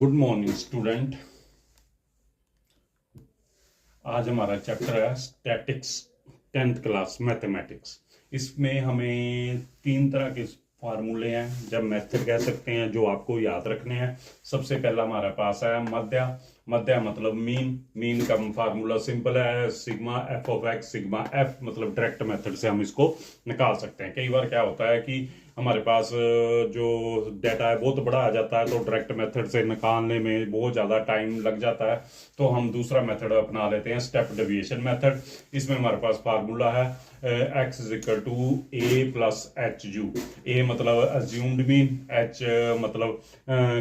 Good morning student. आज हमारा chapter है स्टैटिक्स, 10th क्लास मैथमेटिक्स। इसमें हमें तीन तरह के फार्मूले हैं, जब मेथड कह सकते हैं, जो आपको याद रखने हैं। सबसे पहला हमारे पास है मध्य। मध्य मतलब मीन का फार्मूला सिंपल है, sigma F of X sigma F, मतलब डायरेक्ट मेथड से हम इसको निकाल सकते हैं। कई बार क्या होता है कि हमारे पास जो डाटा है बहुत बड़ा आ जाता है, तो डायरेक्ट मेथड से निकालने में बहुत ज़्यादा टाइम लग जाता है, तो हम दूसरा मेथड अपना लेते हैं, स्टेप डेविएशन मेथड। इसमें हमारे पास फार्मूला है X is equal to A plus H U. A मतलब अज्यूम्ड मीन, एच मतलब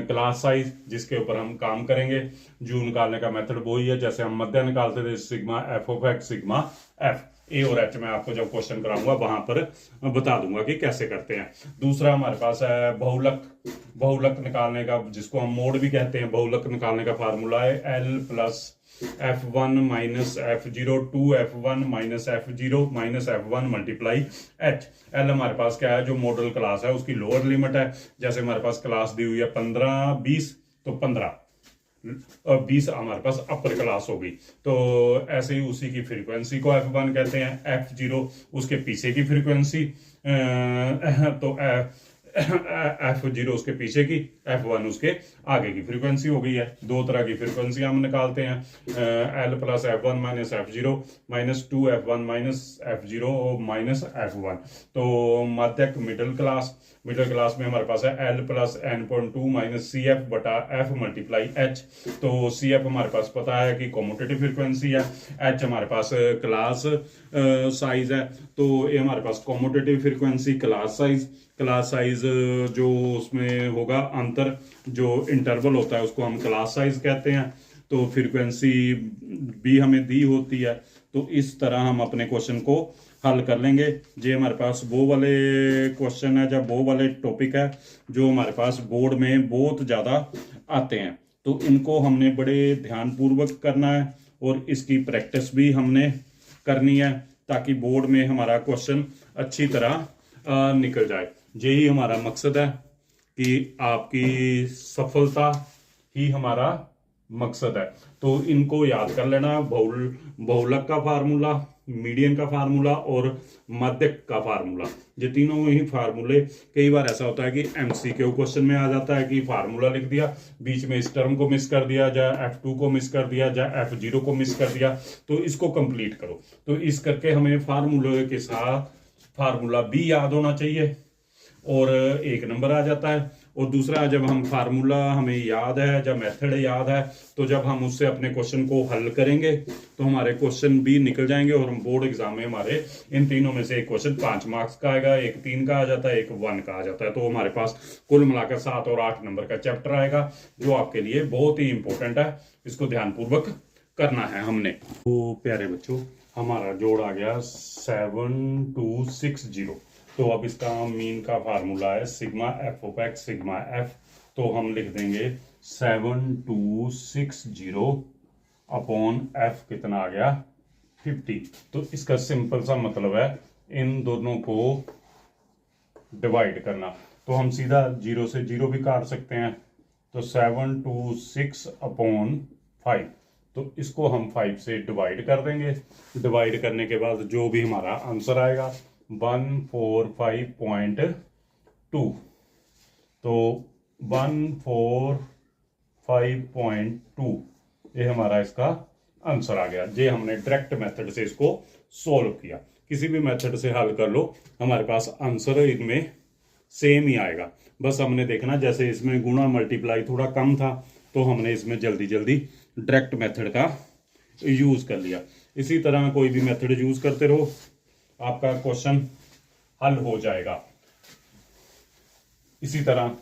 क्लास साइज जिसके ऊपर हम काम करेंगे। जू निकालने का मेथड वही है जैसे हम मध्य निकालते थे, sigma F of X sigma F. A और एच मैं आपको जब क्वेश्चन कराऊंगा वहां पर बता दूंगा कि कैसे करते हैं। दूसरा हमारे पास है बहुलक। बहुलक निकालने का, जिसको हम मोड भी कहते हैं, बहुलक निकालने का फार्मूला है L plus F1 minus F0 2F1 minus F0 minus F1 multiply H। L हमारे पास क्या है, जो मॉडल क्लास है उसकी लोअर लिमिट है। जैसे हमारे पास क्लास दी हुई है 15 20, तो 15 और 20 हमारे पास अपर क्लास होगी। तो ऐसे ही उसी की फ्रीक्वेंसी को F1 कहते हैं, F0 उसके पीछे की फ्रीक्वेंसी, तो F0 उसके पीछे की, F1 उसके आगे की फ्रीक्वेंसी हो गई है। दो तरह की फ्रीक्वेंसी हम निकालते हैं, L plus F1 minus F0 minus 2F1 minus F0 minus F1। तो मध्यक मिडिल क्लास, मिडिल क्लास में हमारे पास है L plus N.2 minus CF बटा F मल्टीप्लाई H। तो CF हमारे पास पता है कि कॉम्यूटेटिव फ्रीक्वेंसी है, H हमारे पास क्लास साइज है, तो ये हमारे पास cumulative frequency class size. Class size जो उसमें होगा अंतर, जो इंटरवल होता है उसको हम क्लास साइज कहते हैं। तो फ्रीक्वेंसी भी हमें दी होती है, तो इस तरह हम अपने क्वेश्चन को हल कर लेंगे। ये हमारे पास वो वाले क्वेश्चन है, जब वो वाले टॉपिक है जो हमारे पास बोर्ड में बहुत ज़्यादा आते हैं, तो इनको हमने बड़े ध्यानपूर्वक करना है और इसकी प्रैक्टिस भी हमने करनी है, ताकि बोर्ड में हमारा क्वेश्चन अच्छी तरह निकल जाए। यही हमारा मकसद है कि आपकी सफलता ही हमारा मकसद है। तो इनको याद कर लेना, बहुलक का फार्मूला, मीडियन का फार्मूला और मध्यक का फार्मूला। ये तीनों ही फार्मूले, कई बार ऐसा होता है कि MCQ क्वेश्चन में आ जाता है कि फार्मूला लिख दिया, बीच में इस टर्म को मिस कर दिया, या F2 को मिस कर दिया, या F0 को मिस कर दिया, तो इसको कंप्लीट करो। तो इस करके हमें फार्मूले के साथ फार्मूला भी याद होना चाहिए और एक नंबर आ जाता है। और दूसरा, जब हम फार्मूला हमें याद है, जब मेथड याद है, तो जब हम उससे अपने क्वेश्चन को हल करेंगे तो हमारे क्वेश्चन भी निकल जाएंगे। और हम बोर्ड एग्जाम में हमारे इन तीनों में से एक क्वेश्चन 5 मार्क्स का आएगा, एक 3 का आ जाता है, एक 1 का आ जाता है। तो हमारे पास कुल मिलाकर 7 और 8 नंबर का चैप्टर आएगा, जो आपके लिए बहुत ही इंपॉर्टेंट है। इसको ध्यानपूर्वक करना है हमने। तो प्यारे बच्चों, हमारा जोड़ आ गया 7260। तो अब इसका मीन का फार्मूला है sigma F of X sigma F. तो हम लिख देंगे 7260 अपॉन एफ, कितना आ गया 50। तो इसका सिंपल सा मतलब है इन दोनों को डिवाइड करना। तो हम सीधा 0 से 0 भी काट सकते हैं, तो 726 अपॉन 5। तो इसको हम 5 से डिवाइड कर देंगे। डिवाइड करने के बाद जो भी हमारा आंसर आएगा 145.2। तो 145.2 ये हमारा इसका आंसर आ गया। ये हमने डायरेक्ट मेथड से इसको सॉल्व किया। किसी भी मेथड से हल कर लो, हमारे पास आंसर इनमें सेम ही आएगा। बस हमने देखना, जैसे इसमें गुणा मल्टीप्लाई थोड़ा कम था, तो हमने इसमें जल्दी जल्दी डायरेक्ट मेथड का यूज कर लिया। इसी तरह कोई भी मेथड यूज करते रहो, आपका क्वेश्चन हल हो जाएगा। इसी तरह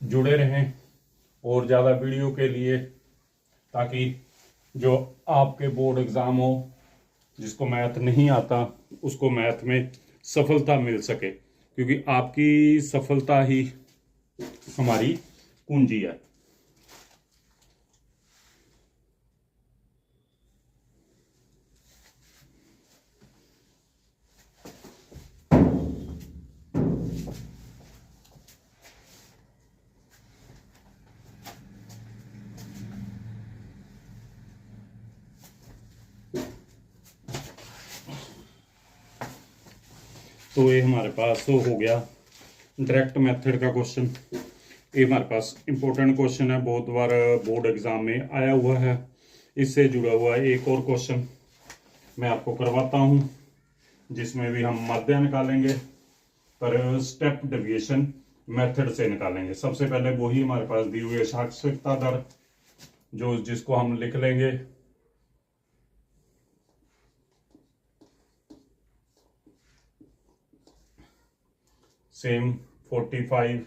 जुड़े रहें और ज़्यादा वीडियो के लिए, ताकि जो आपके बोर्ड एग्ज़ाम हो, जिसको मैथ नहीं आता, उसको मैथ में सफलता मिल सके, क्योंकि आपकी सफलता ही हमारी कुंजी है। तो ये हमारे पास तो हो गया डायरेक्ट मेथड का क्वेश्चन। ये हमारे पास इंपॉर्टेंट क्वेश्चन है, बहुत बार बोर्ड एग्जाम में आया हुआ है। इससे जुड़ा हुआ एक और क्वेश्चन मैं आपको करवाता हूँ, जिसमें भी हम माध्य निकालेंगे, पर स्टेप डेविएशन मेथड से निकालेंगे। सबसे पहले वही हमारे पास दी हुई है साक्षरता दर, जिसको हम लिख लेंगे same 45,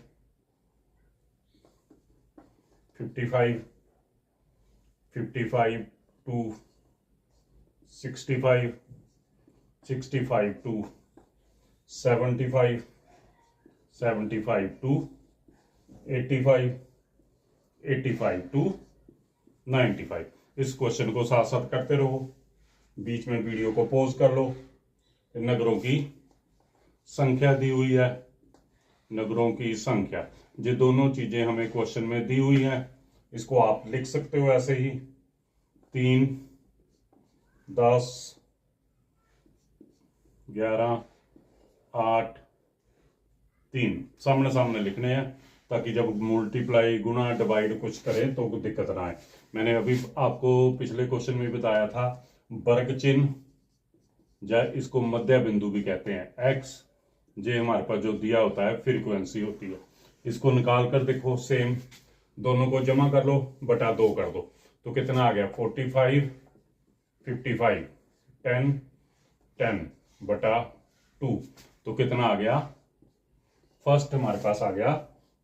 55, 55 to 65, 65 to 75, 75 to 85, 85 to 95। इस क्वेश्चन को साथ साथ करते रहो, बीच में वीडियो को पॉज कर लो। नगरों की संख्या दी हुई है, नगरों की संख्या, ये दोनों चीजें हमें क्वेश्चन में दी हुई हैं। इसको आप लिख सकते हो ऐसे ही 3, 10, 11, 8, 3 सामने सामने लिखने हैं, ताकि जब मल्टीप्लाई गुणा डिवाइड कुछ करें तो दिक्कत ना आए। मैंने अभी आपको पिछले क्वेश्चन में बताया था वर्ग चिन्ह, या इसको मध्य बिंदु भी कहते हैं। एक्स जे हमारे पास जो दिया होता है फ्रीक्वेंसी होती है, इसको निकाल कर देखो, सेम दोनों को जमा कर लो, बटा 2 कर दो, तो कितना आ गया 45, 55, 10, 10 बटा 2, तो कितना आ गया, फर्स्ट हमारे पास आ गया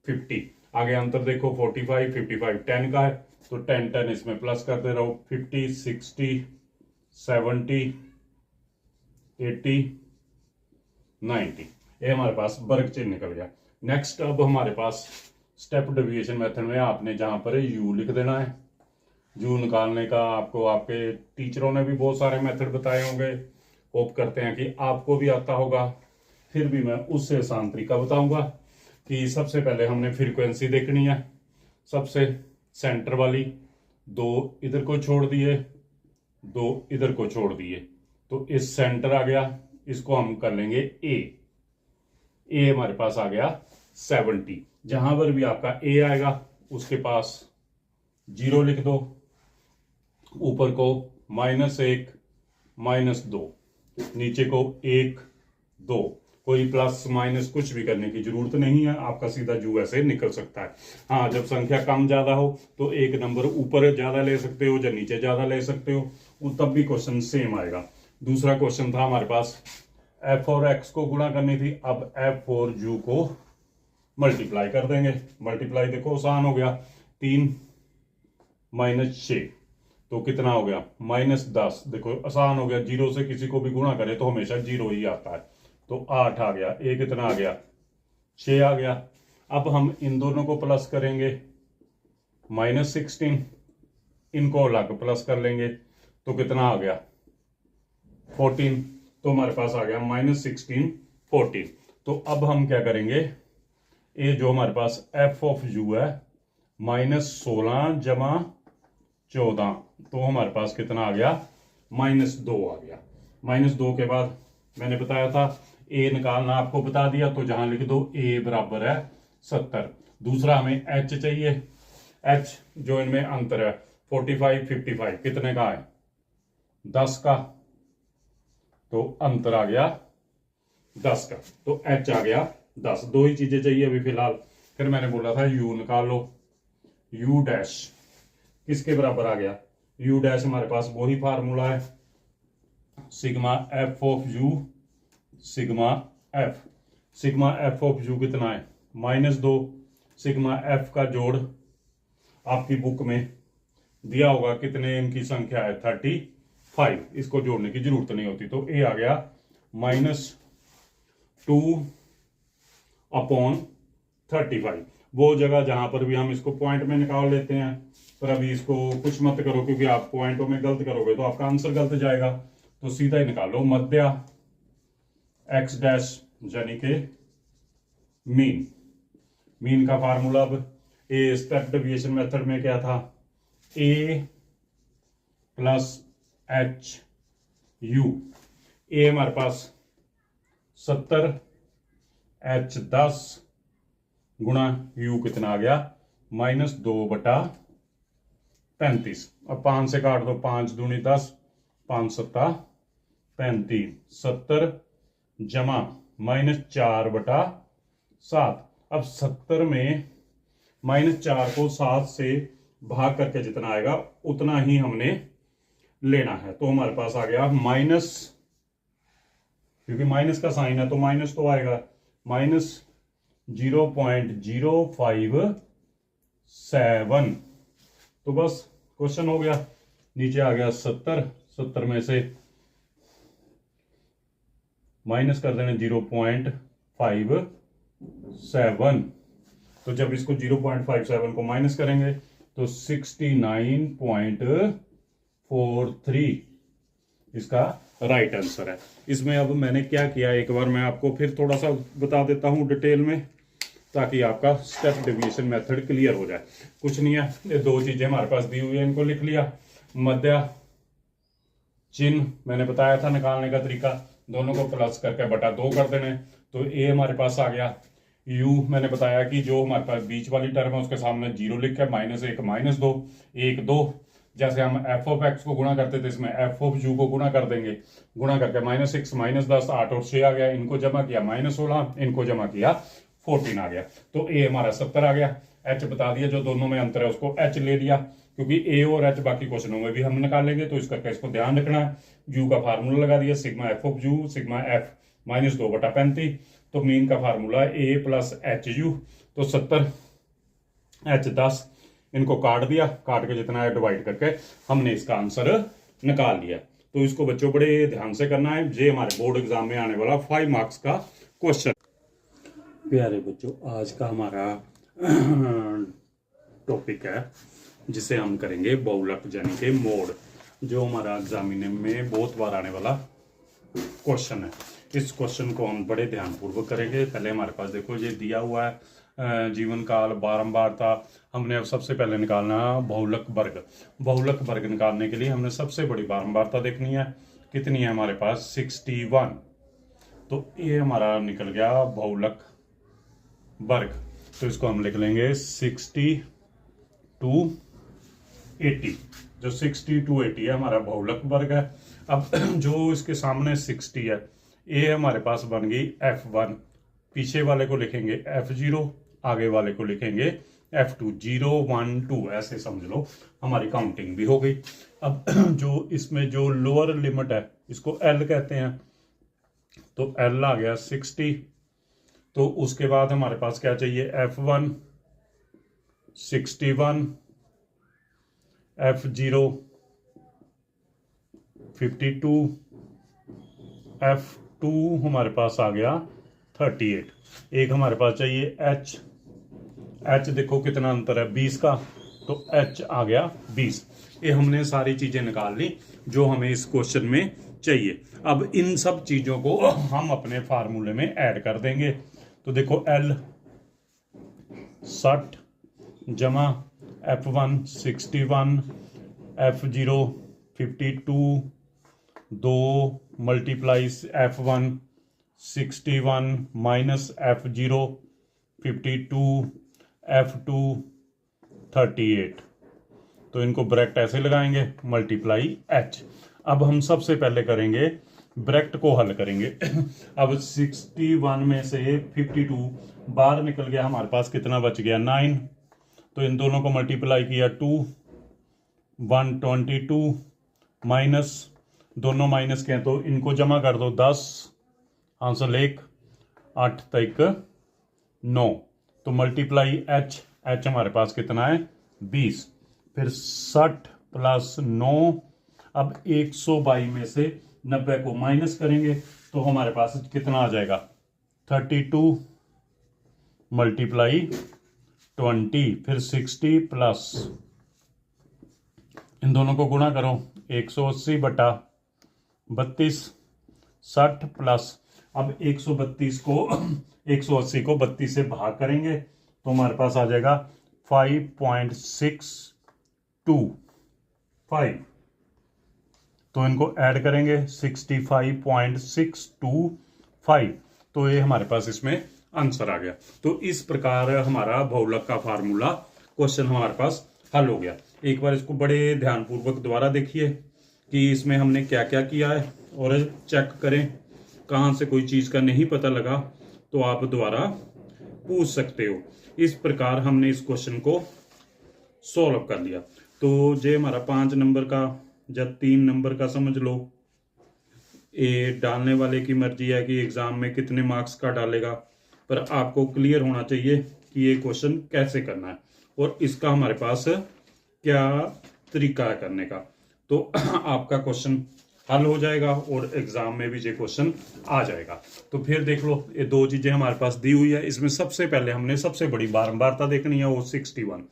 50। आगे अंतर देखो 45, 55 10 का है, तो 10 10 इसमें प्लस करते रहो, 50, 60, 70, 80, 90। ये हमारे पास वर्ग चिन्ह निकल गया। नेक्स्ट अब हमारे पास स्टेप डेविएशन मेथड में आपने जहां पर यू लिख देना है। यू निकालने का आपको आपके टीचरों ने भी बहुत सारे मेथड बताए होंगे, होप करते हैं कि आपको भी आता होगा। फिर भी मैं उससे आसान तरीका बताऊंगा कि सबसे पहले हमने फ्रीक्वेंसी देखनी है। सबसे सेंटर वाली 2 इधर को छोड़ दिए, 2 इधर को छोड़ दिए, तो इस सेंटर आ गया, इसको हम कर लेंगे ए हमारे पास आ गया 70। जहां पर भी आपका ए आएगा उसके पास 0 लिख दो, ऊपर को -1, -2, नीचे को 1, 2, कोई प्लस माइनस कुछ भी करने की जरूरत नहीं है, आपका सीधा जू ऐसे निकल सकता है। हाँ, जब संख्या कम ज्यादा हो तो एक नंबर ऊपर ज्यादा ले सकते हो या नीचे ज्यादा ले सकते हो, तब भी क्वेश्चन सेम आएगा। दूसरा क्वेश्चन था हमारे पास f और x को गुणा करनी थी, अब f और u को मल्टीप्लाई कर देंगे। मल्टीप्लाई देखो आसान हो गया, 3 -6, तो कितना हो गया -10। देखो आसान हो गया, 0 से किसी को भी गुणा करे तो हमेशा 0 ही आता है, तो 8 आ गया। ए कितना आ गया 6 आ गया। अब हम इन दोनों को प्लस करेंगे, -16, इनको अलग प्लस कर लेंगे, तो कितना आ गया 14, तो हमारे पास आ गया -16, 14। तो अब हम क्या करेंगे, ये जो हमारे पास f ऑफ u है -16 जमा 14, तो हमारे पास कितना आ गया -2 आ गया। -2 के बाद मैंने बताया था a निकालना, आपको बता दिया, तो जहां लिख दो a बराबर है 70। दूसरा हमें h चाहिए, h जो इनमें अंतर है 45, 55 कितने का है 10 का, तो अंतर आ गया 10 का, तो h आ गया 10। दो ही चीजें चाहिए अभी फिलहाल। फिर मैंने बोला था u निकाल लो, u डैश किसके बराबर आ गया, u डैश हमारे पास वही फार्मूला है, sigma f of u sigma f। Sigma f of u कितना है -2, सिग्मा f का जोड़ आपकी बुक में दिया होगा, कितने इनकी संख्या है 35, इसको जोड़ने की जरूरत नहीं होती, तो a आ गया -2/35। वो जगह जहां पर भी हम इसको पॉइंट में निकाल लेते हैं, पर अभी इसको कुछ मत करो, क्योंकि आप पॉइंटों में गलत करोगे तो आपका आंसर गलत जाएगा, तो सीधा ही निकालो मध्य x डैश, यानी के मीन का फार्मूला। अब ए स्टेप डेविएशन मेथड में क्या था, a + h u, ए हमारे पास 70 H10 गुणा U कितना आ गया -2/35। अब 5 से काट दो, 5 दूनी 10, 5 सत्ता 35, 70 जमा -4/7। अब 70 में -4 को 7 से भाग करके जितना आएगा उतना ही हमने लेना है। तो हमारे पास आ गया माइनस, क्योंकि माइनस का साइन है तो माइनस तो आएगा, -0.057। तो बस क्वेश्चन हो गया। नीचे आ गया 70 में से माइनस कर देना 0.57। तो जब इसको 0.57 को माइनस करेंगे तो 69.43 इसका राइट आंसर है। इसमें अब मैंने क्या किया, एक बार मैं आपको फिर थोड़ा सा बता देता हूं डिटेल में, ताकि आपका स्टेप डेविएशन मेथड क्लियर हो जाए। कुछ नहीं है, ये दो चीजें हमारे पास दी हुई है, इनको लिख लिया। मध्य चिन्ह मैंने बताया था निकालने का तरीका, दोनों को प्लस करके बटा 2 कर देने, तो ए हमारे पास आ गया। यू मैंने बताया कि जो हमारे पास बीच वाली टर्म है उसके सामने 0 लिखा है, -1 -2 1 2। जैसे हम एफ ऑफ एक्स को गुणा करते थे, इसमें एफ ऑफ यू को गुणा कर देंगे, गुणा करके -6 -10 8 और 6 आ गया, इनको जमा किया -16, इनको जमा किया 14 आ गया। तो ए हमारा 70 आ गया। एच बता दिया, जो दोनों में अंतर है उसको एच ले लिया, क्योंकि ए और एच बाकी क्वेश्चनों में भी हम निकालेंगे, तो इस करके इसको ध्यान रखना है। यू का फार्मूला लगा दिया, sigma F of you sigma F -2/35। तो मीन का formula A plus H you, तो 70 H10, इनको काट दिया, काट के जितना है डिवाइड करके हमने इसका आंसर निकाल लिया। तो इसको बच्चों बड़े ध्यान से करना है, ये हमारे बोर्ड एग्जाम में आने वाला 5 मार्क्स का क्वेश्चन। प्यारे बच्चों, आज का हमारा टॉपिक है जिसे हम करेंगे बहुलक यानी कि मोड, जो हमारा एग्जामिनेशन में बहुत बार आने वाला क्वेश्चन है। इस क्वेश्चन को हम बड़े ध्यानपूर्वक करेंगे। पहले हमारे पास देखो ये दिया हुआ है, जीवन काल, बारंबारता। हमने अब सबसे पहले निकालना है बहुलक वर्ग। बहुलक वर्ग निकालने के लिए हमने सबसे बड़ी बारंबारता देखनी है, कितनी है हमारे पास 61। तो ये हमारा निकल गया बहुलक वर्ग। तो इसको हम लिख लेंगे 60 to 80। जो 60 to 80 है हमारा बहुलक वर्ग है। अब जो इसके सामने 60 है, ये हमारे पास बन गई F1, पीछे वाले को लिखेंगे F0, आगे वाले को लिखेंगे F2, 0 1 2 ऐसे समझ लो, हमारी काउंटिंग भी हो गई। अब जो इसमें जो लोअर लिमिट है इसको L कहते हैं, तो L आ गया 60। तो उसके बाद हमारे पास क्या चाहिए, F1 61, F0 52, F2 हमारे पास आ गया 38। एक हमारे पास चाहिए H देखो कितना अंतर है 20 का, तो H आ गया 20। ये हमने सारी चीजें निकाल ली जो हमें इस क्वेश्चन में चाहिए। अब इन सब चीजों को हम अपने फार्मूले में ऐड कर देंगे। तो देखो L 60 जमा F1 61, F0 52, 2 multiply F1 61 minus F0 52, F2 38। तो इनको ब्रैकेट ऐसे लगाएंगे, मल्टीप्लाई H। अब हम सबसे पहले करेंगे ब्रैकेट को हल करेंगे। अब 61 में से 52 बाहर निकल गया, हमारे पास कितना बच गया 9। तो इन दोनों को मल्टीप्लाई किया 2 122, माइनस दोनों माइनस के हैं तो इनको जमा कर दो 10, आंसर 1 8 तक 9। तो मल्टीप्लाई H हमारे पास कितना है 20, फिर 60 प्लस 9। अब 122 में से 90 को माइनस करेंगे तो हमारे पास कितना आ जाएगा 32 मल्टीप्लाई 20, फिर 60 प्लस, इन दोनों को गुणा करो 180 बटा 32, 60 प्लस, अब 132 को 180 को 32 से भाग करेंगे तो हमारे पास आ जाएगा 5.625। तो इनको ऐड करेंगे 65.625। तो ये हमारे पास इसमें आंसर आ गया। तो इस प्रकार हमारा बहुलक का फार्मूला क्वेश्चन हमारे पास हल हो गया। एक बार इसको बड़े ध्यानपूर्वक दोबारा देखिए कि इसमें हमने क्या क्या किया है, और चेक करें कहाँ से कोई चीज़ का नहीं पता लगा तो आप दोबारा पूछ सकते हो। इस प्रकार हमने इस क्वेश्चन को सॉल्व कर लिया। तो ये हमारा 5 नंबर का या 3 नंबर का समझ लो, ये डालने वाले की मर्जी है कि एग्जाम में कितने मार्क्स का डालेगा, पर आपको क्लियर होना चाहिए कि ये क्वेश्चन कैसे करना है और इसका हमारे पास क्या तरीका है करने का। तो आपका क्वेश्चन हल हो जाएगा और एग्जाम में भी ये क्वेश्चन आ जाएगा। तो फिर देख लो, ये 2 चीजें हमारे पास दी हुई है। इसमें सबसे पहले हमने सबसे बड़ी बारंबारता देखनी है, वो 61।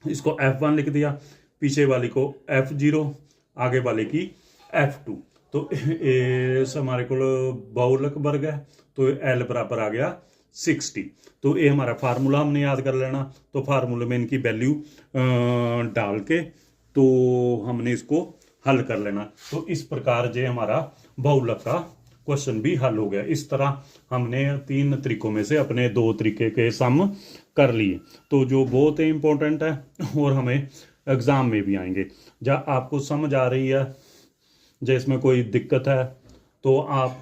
इसको F1 लिख दिया, पीछे वाली को F0, आगे वाले की F2। तो हमारे को बहुलक वर्ग है तो L बराबर आ गया 60। तो ये हमारा फार्मूला हमने याद कर लेना। तो फार्मूले में इनकी वैल्यू डाल के तो हमने इसको हल कर लेना। तो इस प्रकार जे हमारा बहुलक का क्वेश्चन भी हल हो गया। इस तरह हमने 3 तरीकों में से अपने 2 तरीके के सम कर लिए, तो जो बहुत ही इम्पोर्टेंट है और हमें एग्जाम में भी आएंगे। जब आपको समझ आ रही है, जैसे इसमें कोई दिक्कत है तो आप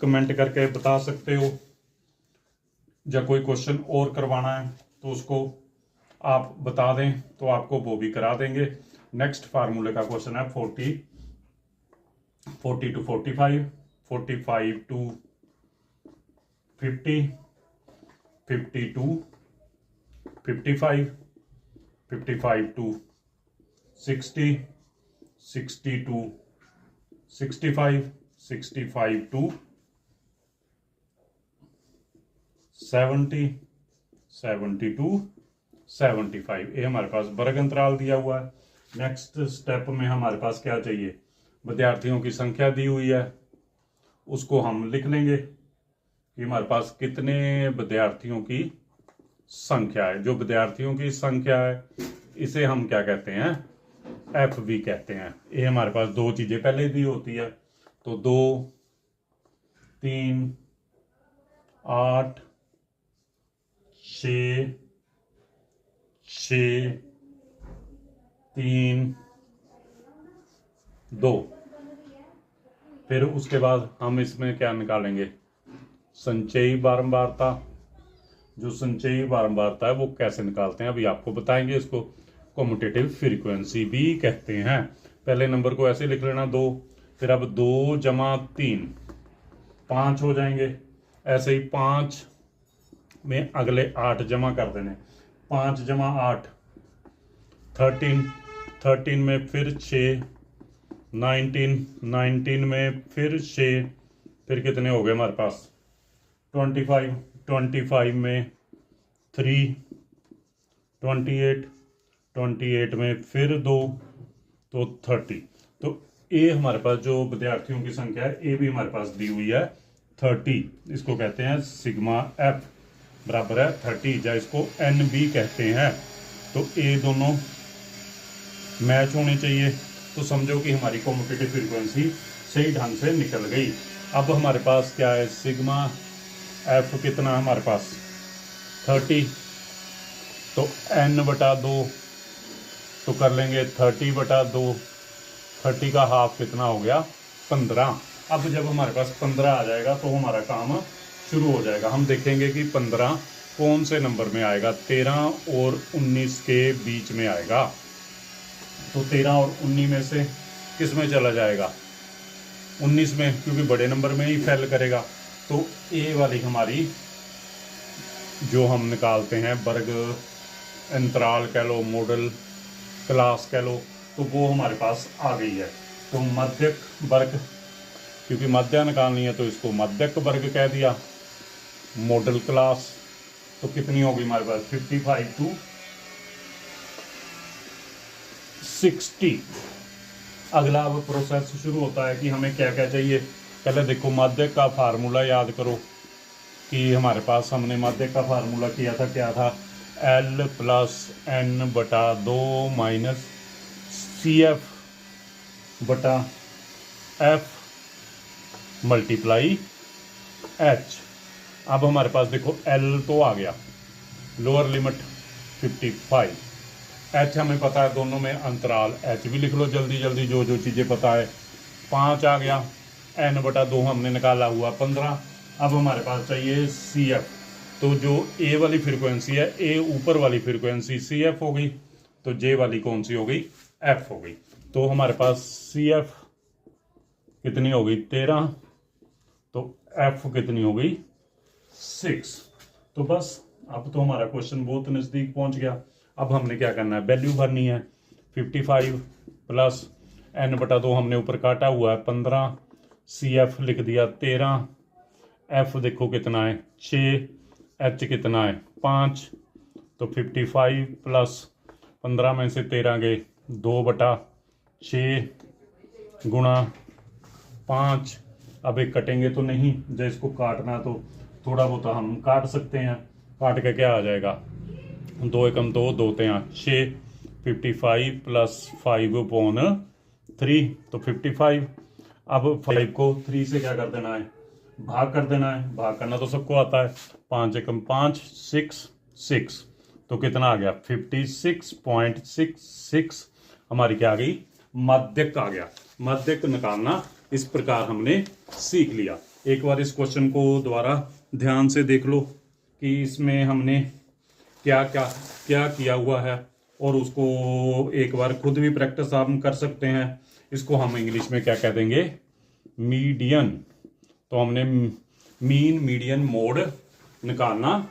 कमेंट करके बता सकते हो। जब कोई क्वेश्चन और करवाना है तो उसको आप बता दें तो आपको वो भी करा देंगे। नेक्स्ट फार्मूले का क्वेश्चन है 40 to 45, 45 to 50, 50 to 55, 55 to 60, 60 to 65, 65 to 70, 70 to 75। ये हमारे पास वर्ग अंतराल दिया हुआ है। नेक्स्ट स्टेप में हमारे पास क्या चाहिए, विद्यार्थियों की संख्या दी हुई है, उसको हम लिख लेंगे कि हमारे पास कितने विद्यार्थियों की संख्या है। जो विद्यार्थियों की संख्या है इसे हम क्या कहते हैं, FV कहते हैं। ये हमारे पास 2 चीजें पहले दी होती है, तो 2, 3, 8, 6, 6, 3, 2। फिर उसके बाद हम इसमें क्या निकालेंगे, संचयी बारंबारता। जो संचयी बारंबारता है वो कैसे निकालते हैं अभी आपको बताएंगे। इसको कम्यूटेटिव फ्रीक्वेंसी भी कहते हैं। पहले नंबर को ऐसे लिख लेना 2, फिर अब 2 जमा 3 5 हो जाएंगे। ऐसे ही 5 में अगले 8 जमा कर देने, 5 जमा 8 13, 13 में फिर 6, 19, 19 में फिर 6, फिर कितने हो गए हमारे पास 25, 25 में 3, 28, 28 में फिर 2, तो 30। तो ये हमारे पास जो विद्यार्थियों की संख्या है ये भी हमारे पास दी हुई है 30। इसको कहते हैं सिग्मा F बराबर है 30, या इसको NB कहते हैं। तो ये दोनों मैच होने चाहिए। तो समझो कि हमारी कम्यूटेटिव फ्रीक्वेंसी सही ढंग से निकल गई। अब हमारे पास क्या है, सिग्मा F कितना हमारे पास 30, तो N/2 तो कर लेंगे 30/2, 30 का हाफ कितना हो गया 15। अब जब हमारे पास 15 आ जाएगा तो हमारा काम शुरू हो जाएगा। हम देखेंगे कि 15 कौन से नंबर में आएगा, 13 और 19 के बीच में आएगा। तो 13 और 19 में से किस में चला जाएगा, 19 में, क्योंकि बड़े नंबर में ही फेल करेगा। तो ए वाली हमारी जो हम निकालते हैं वर्ग अंतराल कह लो, मॉडल क्लास कह लो, तो वो हमारे पास आ गई है। तो मध्यक वर्ग, क्योंकि मध्य निकालनी है तो इसको मध्यक वर्ग कह दिया। मॉडल क्लास तो कितनी होगी हमारे पास 55 to 60। अगला अब प्रोसेस शुरू होता है कि हमें क्या क्या चाहिए। पहले देखो माध्यक का फार्मूला याद करो कि हमारे पास हमने माध्यक का फार्मूला किया था, क्या था, L + N/2 - CF/F multiply H. अब हमारे पास देखो एल तो आ गया, लोअर लिमिट 55, एच हमें पता है, दोनों में अंतराल, एच भी लिख लो जल्दी जल्दी जो जो चीज़ें पता है। 5 आ गया, n/2 हमने निकाला हुआ 15। अब हमारे पास चाहिए सी एफ, तो जो ए वाली फ्रीक्वेंसी है, ए ऊपर वाली फ्रीक्वेंसी सी एफ हो गई, तो जे वाली कौन सी हो गई, एफ हो गई। तो हमारे पास सी एफ कितनी हो गई 13, तो एफ कितनी हो गई 6। तो बस अब तो हमारा क्वेश्चन बहुत नज़दीक पहुंच गया। अब हमने क्या करना है, वैल्यू भरनी है। 55 प्लस n/2 हमने ऊपर काटा हुआ है 15, सी एफ लिख दिया 13, एफ देखो कितना है 6, एच कितना है 5, तो 55 प्लस 15 में से 13 गए 2/6 गुणा 5। अब एक कटेंगे तो नहीं, जब इसको काटना तो थोड़ा बहुत हम काट सकते हैं, काट के क्या आ जाएगा 2 एकम 2, 2 3 6, 55 प्लस 5/3, तो 55। अब 5 को 3 से क्या कर देना है, भाग कर देना है, भाग करना तो सबको आता है, 5 एकम 5, 6, तो कितना आ गया 56.66। हमारी क्या आ गई, माध्यक आ गया। माध्यक निकालना इस प्रकार हमने सीख लिया। एक बार इस क्वेश्चन को दोबारा ध्यान से देख लो कि इसमें हमने क्या क्या क्या किया हुआ है, और उसको एक बार खुद भी प्रैक्टिस हम कर सकते हैं। इसको हम इंग्लिश में क्या कह देंगे, मीडियन। तो हमने मीन, मीडियन, मोड निकालना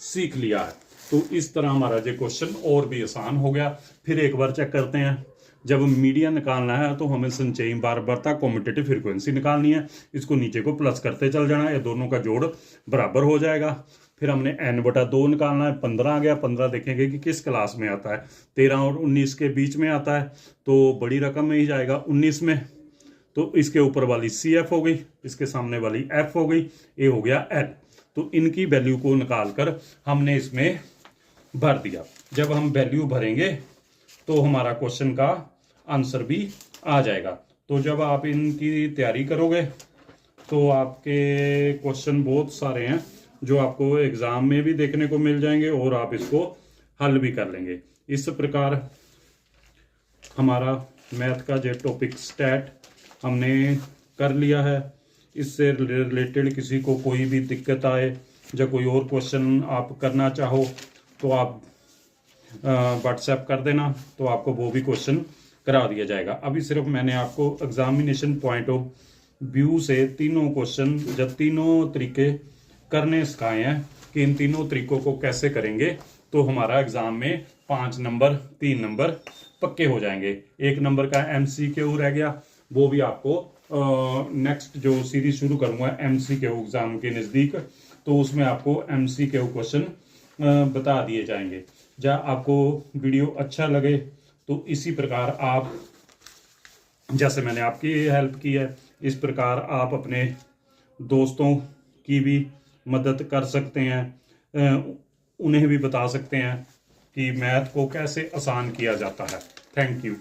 सीख लिया है। तो इस तरह हमारा ये क्वेश्चन और भी आसान हो गया। फिर एक बार चेक करते हैं, जब मीडियन निकालना है तो हमें संचयी बारबरता कॉम्यूटेटिव फ्रीक्वेंसी निकालनी है। इसको नीचे को प्लस करते चल जाना है, ये दोनों का जोड़ बराबर हो जाएगा। फिर हमने n/2 निकालना है, 15 आ गया। 15 देखेंगे कि किस क्लास में आता है, 13 और 19 के बीच में आता है, तो बड़ी रकम में ही जाएगा 19 में। तो इसके ऊपर वाली सी एफ हो गई, इसके सामने वाली एफ हो गई, ए हो गया एल। तो इनकी वैल्यू को निकाल कर हमने इसमें भर दिया। जब हम वैल्यू भरेंगे तो हमारा क्वेश्चन का आंसर भी आ जाएगा। तो जब आप इनकी तैयारी करोगे तो आपके क्वेश्चन बहुत सारे हैं जो आपको एग्ज़ाम में भी देखने को मिल जाएंगे, और आप इसको हल भी कर लेंगे। इस प्रकार हमारा मैथ का जो टॉपिक स्टैट हमने कर लिया है। इससे रिलेटेड किसी को कोई भी दिक्कत आए या कोई और क्वेश्चन आप करना चाहो तो आप व्हाट्सएप कर देना, तो आपको वो भी क्वेश्चन करा दिया जाएगा। अभी सिर्फ मैंने आपको एग्जामिनेशन पॉइंट ऑफ व्यू से तीनों क्वेश्चन जब तीनों तरीके करने सिखाए हैं कि इन तीनों तरीकों को कैसे करेंगे तो हमारा एग्जाम में 5 नंबर 3 नंबर पक्के हो जाएंगे। 1 नंबर का MCQ रह गया, वो भी आपको नेक्स्ट जो सीरीज शुरू करूंगा MCQ एग्जाम के नज़दीक, तो उसमें आपको MCQ क्वेश्चन बता दिए जाएंगे। जब आपको वीडियो अच्छा लगे तो इसी प्रकार आप, जैसे मैंने आपकी हेल्प की है, इस प्रकार आप अपने दोस्तों की भी मदद कर सकते हैं, उन्हें भी बता सकते हैं कि मैथ को कैसे आसान किया जाता है। Thank you.